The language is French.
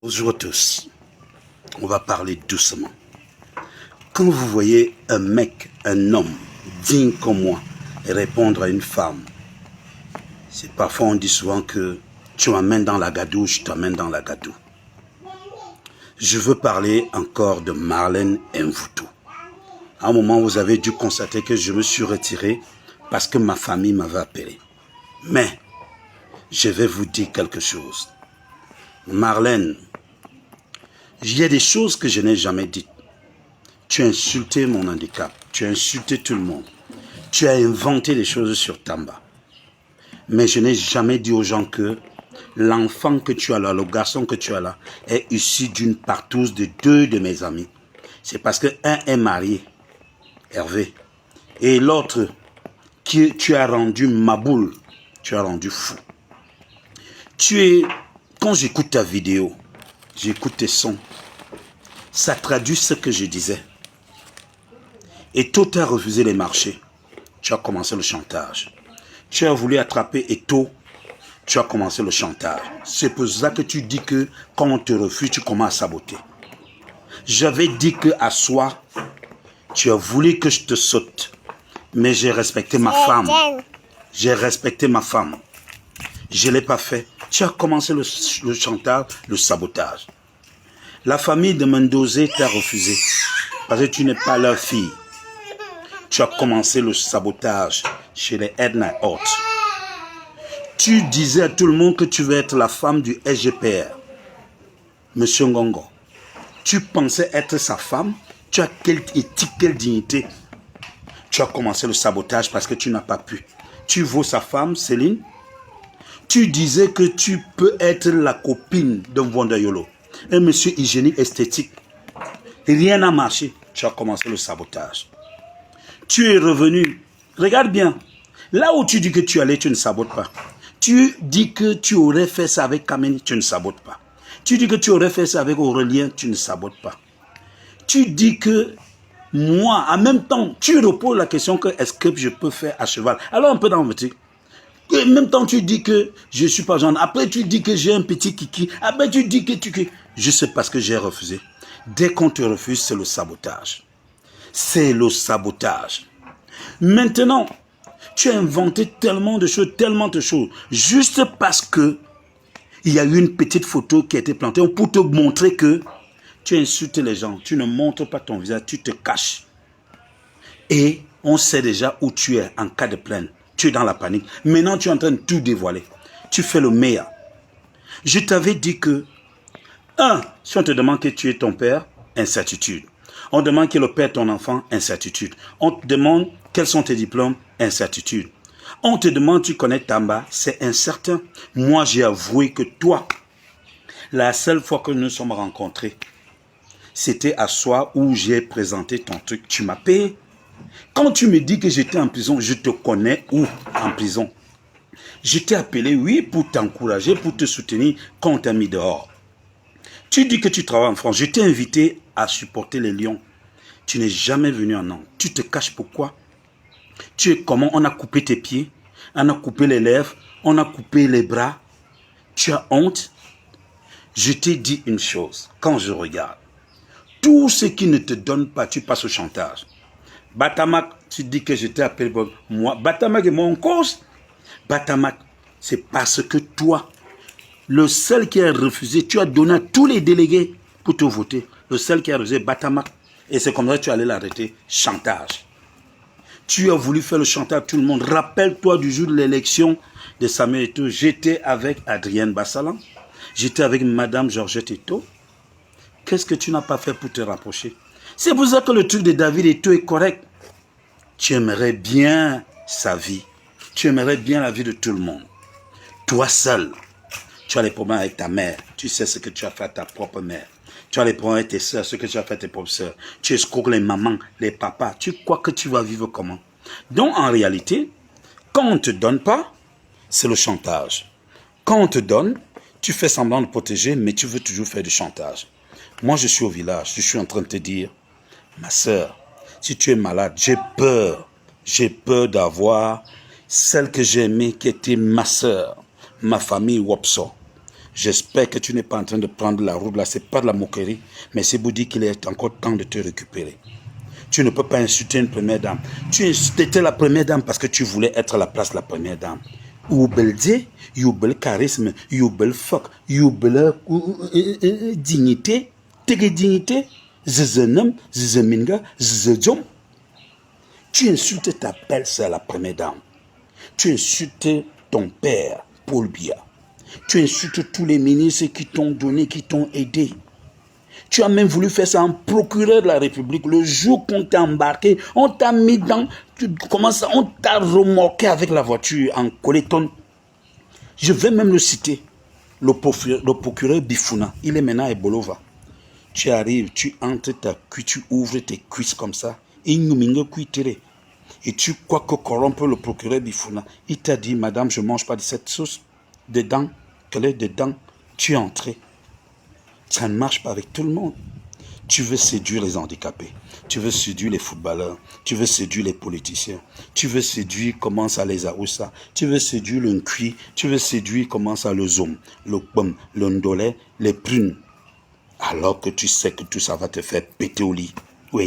Bonjour à tous, on va parler doucement. Quand vous voyez un mec, un homme digne comme moi répondre à une femme, c'est parfois on dit souvent que tu m'amènes dans la gadoue, je t'amène dans la gadoue. Je veux parler encore de Marlène Mvuto. À un moment, vous avez dû constater que je me suis retiré parce que ma famille m'avait appelé. Mais, je vais vous dire quelque chose. Marlène, il y a des choses que je n'ai jamais dites. Tu as insulté mon handicap. Tu as insulté tout le monde. Tu as inventé des choses sur Tamba. Mais je n'ai jamais dit aux gens que l'enfant que tu as là, le garçon que tu as là, est issu d'une partouze de deux de mes amis. C'est parce que un est marié, Hervé, et l'autre, qui tu as rendu maboule, tu as rendu fou. Quand j'écoute ta vidéo, j'écoute tes sons, ça traduit ce que je disais. Eto t'a refusé les marchés, tu as commencé le chantage. Tu as voulu attraper Eto, tu as commencé le chantage. C'est pour ça que tu dis que quand on te refuse, tu commences à saboter. J'avais dit que à soi, tu as voulu que je te saute. Mais j'ai respecté ma femme. J'ai respecté ma femme. Je ne l'ai pas fait. Tu as commencé le chantage, le sabotage. La famille de Mendozé t'a refusé. Parce que tu n'es pas leur fille. Tu as commencé le sabotage chez les Edna et autres. Tu disais à tout le monde que tu veux être la femme du SGPR. Monsieur Ngongo. Tu pensais être sa femme. Tu as quelle éthique, quelle dignité. Tu as commencé le sabotage parce que tu n'as pas pu. Tu vaux sa femme, Céline. Tu disais que tu peux être la copine de Wondayolo. Un monsieur hygiénique esthétique. Rien n'a marché. Tu as commencé le sabotage. Tu es revenu. Regarde bien. Là où tu dis que tu allais, tu ne sabotes pas. Tu dis que tu aurais fait ça avec Kameni, tu ne sabotes pas. Tu dis que tu aurais fait ça avec Aurélien, tu ne sabotes pas. Tu dis que moi, en même temps, tu reposes la question que est-ce que je peux faire à cheval. Alors on peut dans le petit. En même temps, tu dis que je ne suis pas jeune. Après, tu dis que j'ai un petit kiki. Après, tu dis que tu... Je sais parce que j'ai refusé. Dès qu'on te refuse, c'est le sabotage. C'est le sabotage. Maintenant, tu as inventé tellement de choses, juste parce que il y a eu une petite photo qui a été plantée pour te montrer que tu insultes les gens, tu ne montres pas ton visage, tu te caches. Et on sait déjà où tu es en cas de plainte. Tu es dans la panique. Maintenant, tu es en train de tout dévoiler. Tu fais le meilleur. Je t'avais dit que, si on te demande que tu es ton père, incertitude. On demande que le père est ton enfant, incertitude. On te demande quels sont tes diplômes, incertitude. On te demande tu connais Tamba, c'est incertain. Moi, j'ai avoué que toi, la seule fois que nous nous sommes rencontrés, c'était à soi où j'ai présenté ton truc. Tu m'as payé. Quand tu me dis que j'étais en prison, je te connais où en prison? Je t'ai appelé, oui, pour t'encourager, pour te soutenir quand on t'a mis dehors. Tu dis que tu travailles en France. Je t'ai invité à supporter les Lions. Tu n'es jamais venu en Nantes. Tu te caches pourquoi? Tu es comment? On a coupé tes pieds, on a coupé les lèvres, on a coupé les bras. Tu as honte? Je t'ai dit une chose, quand je regarde, tout ce qui ne te donne pas, tu passes au chantage. Batamak, tu dis que je t'ai appelé moi. Batamak est mon cause. Batamak, c'est parce que toi, le seul qui a refusé, tu as donné à tous les délégués pour te voter. Le seul qui a refusé, Batamak. Et c'est comme ça que tu allais l'arrêter. Chantage. Tu as voulu faire le chantage à tout le monde. Rappelle-toi du jour de l'élection de Samuel Eto'o. J'étais avec Adrienne Bassalan. J'étais avec Madame Georgette Eto'o. Qu'est-ce que tu n'as pas fait pour te rapprocher? C'est pour ça que le truc de David Eto'o est correct. Tu aimerais bien sa vie. Tu aimerais bien la vie de tout le monde. Toi seul, tu as les problèmes avec ta mère. Tu sais ce que tu as fait à ta propre mère. Tu as les problèmes avec tes soeurs, ce que tu as fait à tes propres soeurs. Tu escroques les mamans, les papas. Tu crois que tu vas vivre comment? Donc, en réalité, quand on ne te donne pas, c'est le chantage. Quand on te donne, tu fais semblant de protéger, mais tu veux toujours faire du chantage. Moi, je suis au village. Je suis en train de te dire, ma soeur, si tu es malade, j'ai peur. J'ai peur d'avoir celle que j'ai aimée qui était ma soeur, ma famille Wopso. J'espère que tu n'es pas en train de prendre la route là. C'est pas de la moquerie, mais c'est pour dire qu'il est encore temps de te récupérer. Tu ne peux pas insulter une première dame. Tu étais la première dame parce que tu voulais être à la place de la première dame. Ou bel charisme, ou bel fuck, ou bel dignité, tes dignité, zizenem, zizeminga, zizedjom. Tu insultes ta belle-sœur, la première dame. Tu insultes ton père, Paul Biya. Tu insultes tous les ministres qui t'ont donné, qui t'ont aidé. Tu as même voulu faire ça en procureur de la République. Le jour qu'on t'a embarqué, on t'a mis dans... on t'a remorqué avec la voiture en colleton. Je vais même le citer. Le procureur Bifuna, il est maintenant à Bolova. Tu arrives, tu entres ta cuisse, tu ouvres tes cuisses comme ça. Et tu crois que corrompre le procureur Bifuna. Il t'a dit, madame, je ne mange pas de cette sauce. Dedans, qu'elle est dedans, tu es entré. Ça ne marche pas avec tout le monde. Tu veux séduire les handicapés. Tu veux séduire les footballeurs. Tu veux séduire les politiciens. Tu veux séduire comment ça les aoussa. Tu veux séduire le nkui. Tu veux séduire comment ça le zom, le pom, le ndolé, les prunes. Alors que tu sais que tout ça va te faire péter au lit. Ou